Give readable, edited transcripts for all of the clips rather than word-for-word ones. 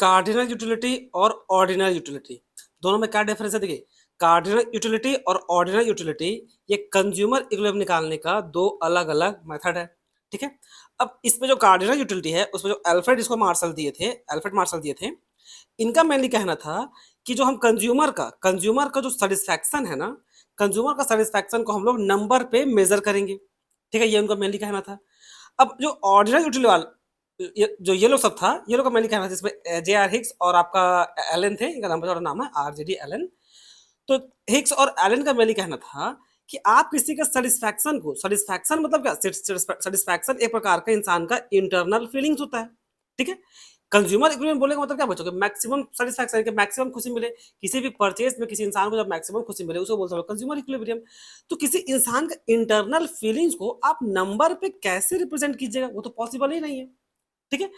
Cardinal utility और ordinal utility दोनों में क्या डिफरेंस है? देखिए, कार्डिनल यूटिलिटी और ऑर्डिनल यूटिलिटी ये कंज्यूमर इक्विलिब्रियम निकालने का दो अलग अलग मेथड है। ठीक है, अब इसमें जो कार्डिनल यूटिलिटी है उसमें जो अल्फ्रेड मार्शल दिए थे, इनका मेनली कहना था कि जो हम कंज्यूमर का जो सेटिस्फैक्शन है ना, कंज्यूमर का सेटिस्फैक्शन को हम लोग नंबर पे मेजर करेंगे। ठीक है, ये उनका मेनली कहना था। अब जो ऑर्डिनल यूटिलिटी वाला जो ये लोग सब था, ये लोग का मेनली कहना था, जिसमें जे आर हिक्स और आपका एलन थे, इनका लंबा चौड़ा नाम है आरजेडी एलन। तो हिक्स और एलन का मेनली कहना था कि आप किसी का सेटिस्फैक्शन मतलब क्या? सेटिस्फैक्शन एक प्रकार का इंसान का इंटरनल फीलिंग्स होता है। ठीक है, कंज्यूमर इक्विलिब्रियम बोलने का मतलब क्या बच्चों? मैक्सिमम सेटिस्फैक्शन के मैक्सिमम खुशी मिले, किसी भी परचेज में किसी इंसान को जब मैक्सिमम खुशी मिले उसको बोलते हैं कंज्यूमर इक्विलिब्रियम। तो किसी इंसान का इंटरनल फीलिंग्स को आप नंबर पे कैसे रिप्रेजेंट कीजिएगा? वो तो पॉसिबल ही नहीं है। ठीक है,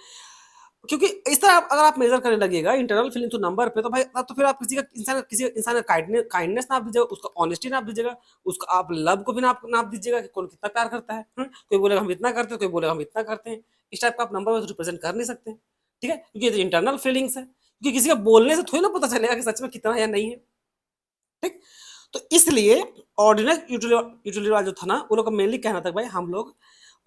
क्योंकि इस तरह अगर आप मेजर करने लगेगा इंटरनल फीलिंग टू नंबर पे, तो भाई अब तो फिर आप किसी इंसान का काइंडनेस नाप दीजिएगा, उसका ऑनेस्टी नाप दीजिएगा, उसका आप लव को भी नाप नाप दीजिएगा कि कौन कितना प्यार करता है। कोई बोलेगा हम इतना करते हैं, कोई बोलेगा हम इतना करते हैं। इस टाइप का आप नंबर में रिप्रेजेंट कर नहीं सकते। ठीक है, क्योंकि ये तो इंटरनल फीलिंग्स है, क्योंकि किसी का बोलने से थोड़ी ना पता चलेगा कि सच में कितना है या नहीं है। ठीक, तो इसलिए ऑर्डिनल यूटिलिटी वाला जो था ना, वो लोग का मेनली कहना था भाई हम लोग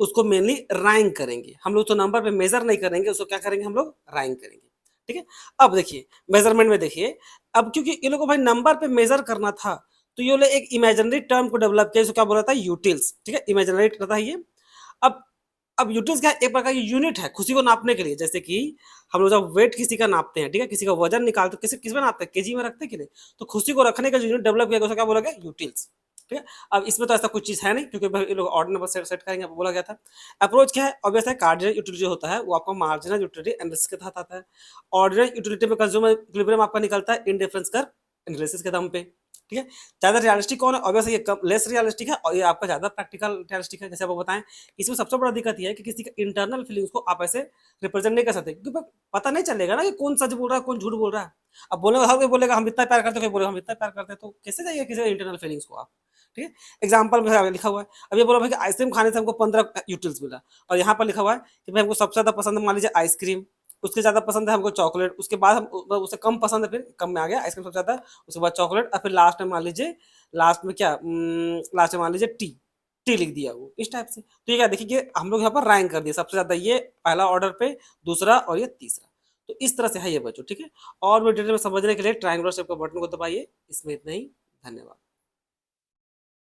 उसको मेनली रैंक करेंगे, हम लोग तो नंबर पे मेजर नहीं करेंगे, उसको क्या करेंगे? हम लोग रैंक करेंगे। ठीक है, अब देखिए मेजरमेंट में देखिए, अब क्योंकि ये लोग को भाई नंबर पे मेजर करना था, तो ये लोग एक इमेजिनरी टर्म को डेवलप किया, इसको क्या बोला था? यूटिल्स। ठीक है, इमेजिनरी था ये। अब अब यूटिल्स क्या है? एक प्रकार की यूनिट है खुशी को नापने के लिए। जैसे कि हम लोग जब वेट किसी का नापते हैं, ठीक है, किसी का वजन निकालते, किस में नापते हैं? केजी में रखते हैं कि नहीं? तो खुशी को रखने का जो यूनिट डेवलप किया गया, उसको क्या बोला गया? यूटिल्स। ठीक है, अब इसमें तो ऐसा कुछ चीज है नहीं, क्योंकि भाई ये लोग ऑर्डर नंबर सेट करेंगे, बोला गया था। अप्रोच क्या है? ऑब्वियस है, कार्डिनल यूटिलिटी जो होता है वो आपका मार्जिनल यूटिलिटी एनालिसिस के तहत आता है। ऑर्डिनल यूटिलिटी में कंज्यूमर इक्विलिब्रियम आपका निकलता है इंडिफरेंस कर्व एनालिसिस के दम पे। ठीक है, ज्यादा रियलिस्टिक कौन है? ऑब्वियसली ये कम लेस रियलिस्टिक है, और ये आपका ज्यादा प्रैक्टिकल रियलिस्टिक है। जैसे आपको बताएं, इसमें सबसे बड़ा दिक्कत ये है कि किसी का इंटरनल फीलिंग्स को आप ऐसे रिप्रेजेंट नहीं कर सकते, क्योंकि पता नहीं चलेगा ना कि कौन सच बोल रहा है कौन झूठ बोल रहा है। अब बोलेगा, हर कोई बोलेगा हम इतना प्यार करते हैं, कोई बोलेगा हम इतना प्यार करते हैं, तो कैसे जाइए किसी इंटरनल फीलिंग्स को आप? ठीक है, एग्जाम्पल में लिखा हुआ है, अब ये बोला भाई कि आइसक्रीम खाने से हमको 15 यूटिल्स मिला, और यहाँ पर लिखा हुआ है कि भाई हमको सबसे ज्यादा पसंद मान लीजिए आइसक्रीम, उसके ज्यादा पसंद है हमको चॉकलेट, उसके बाद हम उससे कम पसंद है, फिर कम में आ गया आइसक्रीम सबसे ज्यादा, उसके बाद चॉकलेट, और फिर लास्ट में मान लीजिए, लास्ट में क्या, लास्ट में मान लीजिए टी, टी लिख दिया वो इस टाइप से। तो ये क्या देखिए कि हम लोग यहाँ पर रैंक कर दिए, सबसे ज्यादा ये पहला ऑर्डर पे, दूसरा और ये तीसरा। तो इस तरह से है ये बच्चों। ठीक है, और भी डिटेल में समझने के लिए ट्रायंगुलर शेप का बटन को दबाइए। इसमें इतना ही, धन्यवाद।